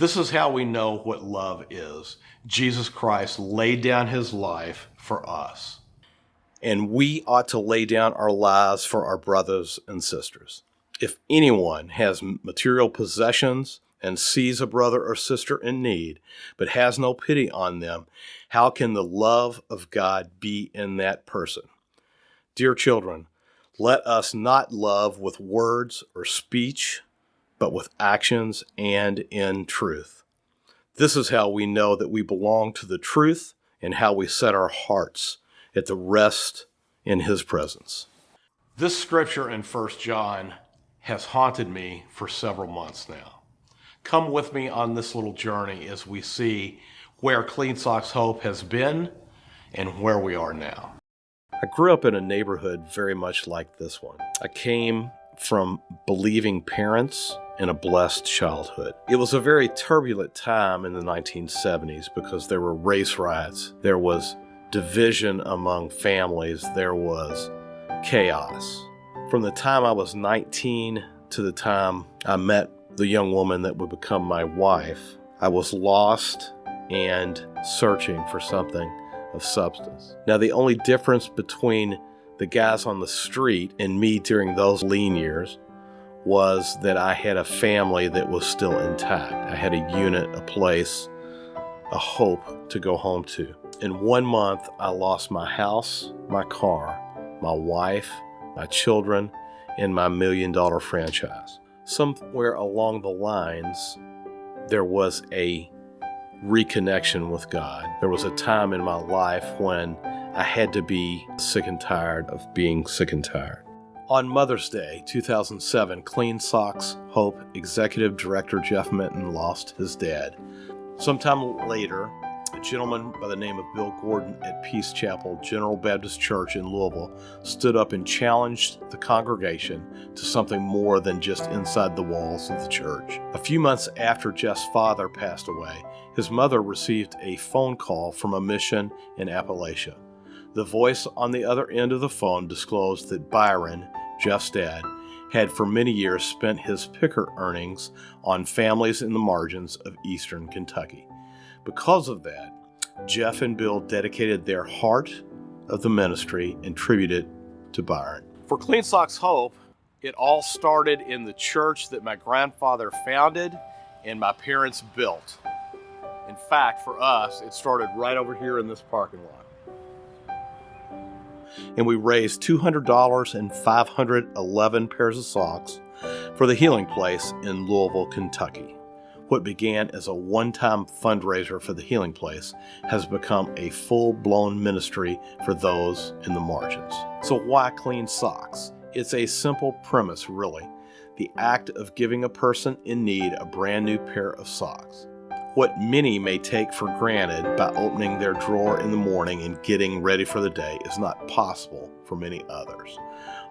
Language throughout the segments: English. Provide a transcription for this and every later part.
This is how we know what love is. Jesus Christ laid down his life for us. And we ought to lay down our lives for our brothers and sisters. If anyone has material possessions and sees a brother or sister in need, but has no pity on them, how can the love of God be in that person? Dear children, let us not love with words or speech, but with actions and in truth. This is how we know that we belong to the truth and how we set our hearts at the rest in his presence. This scripture in 1 John has haunted me for several months now. Come with me on this little journey as we see where Clean Socks Hope has been and where we are now. I grew up in a neighborhood very much like this one. I came from believing parents and a blessed childhood. It was a very turbulent time in the 1970s because there were race riots, there was division among families, there was chaos. From the time I was 19 to the time I met the young woman that would become my wife, I was lost and searching for something of substance. Now, the only difference between the guys on the street and me during those lean years was that I had a family that was still intact. I had a unit, a place, a hope to go home to. In 1 month, I lost my house, my car, my wife, my children, and my $1 million franchise. Somewhere along the lines, there was a reconnection with God. There was a time in my life when I had to be sick and tired of being sick and tired. On Mother's Day, 2007, Clean Socks Hope Executive Director Jeff Minton lost his dad. Sometime later, a gentleman by the name of Bill Gordon at Peace Chapel General Baptist Church in Louisville stood up and challenged the congregation to something more than just inside the walls of the church. A few months after Jeff's father passed away, his mother received a phone call from a mission in Appalachia. The voice on the other end of the phone disclosed that Byron, Jeff's dad, had for many years spent his picker earnings on families in the margins of eastern Kentucky. Because of that, Jeff and Bill dedicated their heart of the ministry and tributed to Byron. For Clean Socks Hope, it all started in the church that my grandfather founded and my parents built. In fact, for us, it started right over here in this parking lot. And we raised $200 and 511 pairs of socks for the Healing Place in Louisville, Kentucky. What began as a one-time fundraiser for the Healing Place has become a full-blown ministry for those in the margins. So why clean socks? It's a simple premise, really. The act of giving a person in need a brand new pair of socks. What many may take for granted by opening their drawer in the morning and getting ready for the day is not possible for many others.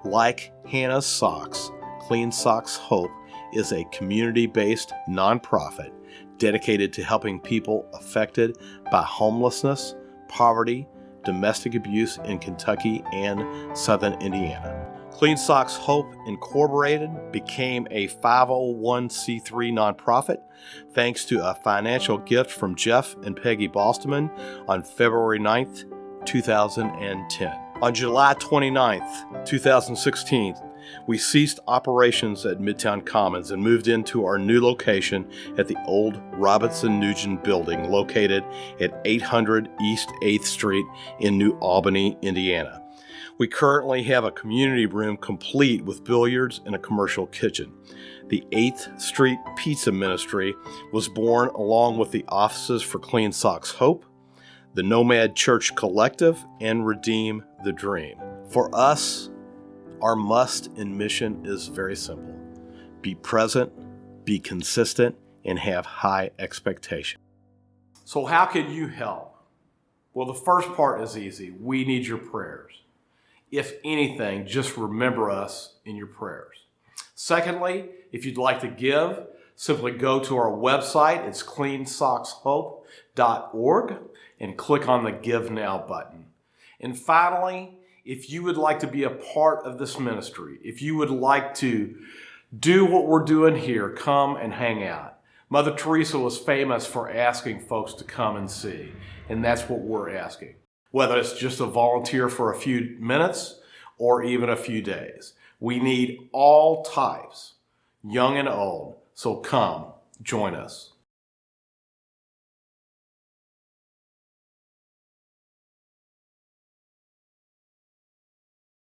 Like Hannah's Socks, Clean Socks Hope is a community-based nonprofit dedicated to helping people affected by homelessness, poverty, domestic abuse in Kentucky and southern Indiana. Clean Socks Hope Incorporated became a 501c3 nonprofit thanks to a financial gift from Jeff and Peggy Bostelman on February 9th, 2010. On July 29th, 2016, we ceased operations at Midtown Commons and moved into our new location at the old Robinson Nugent building located at 800 East 8th Street in New Albany, Indiana. We currently have a community room complete with billiards and a commercial kitchen. The 8th Street Pizza Ministry was born along with the offices for Clean Socks Hope, the Nomad Church Collective, and Redeem the Dream. For us, our must and mission is very simple. Be present, be consistent, and have high expectation. So how can you help? Well, the first part is easy. We need your prayers. If anything, just remember us in your prayers. Secondly, if you'd like to give, simply go to our website. It's cleansockshope.org and click on the Give Now button. And finally, if you would like to be a part of this ministry, if you would like to do what we're doing here, come and hang out. Mother Teresa was famous for asking folks to come and see, and that's what we're asking. Whether it's just a volunteer for a few minutes or even a few days. We need all types, young and old, so come, join us.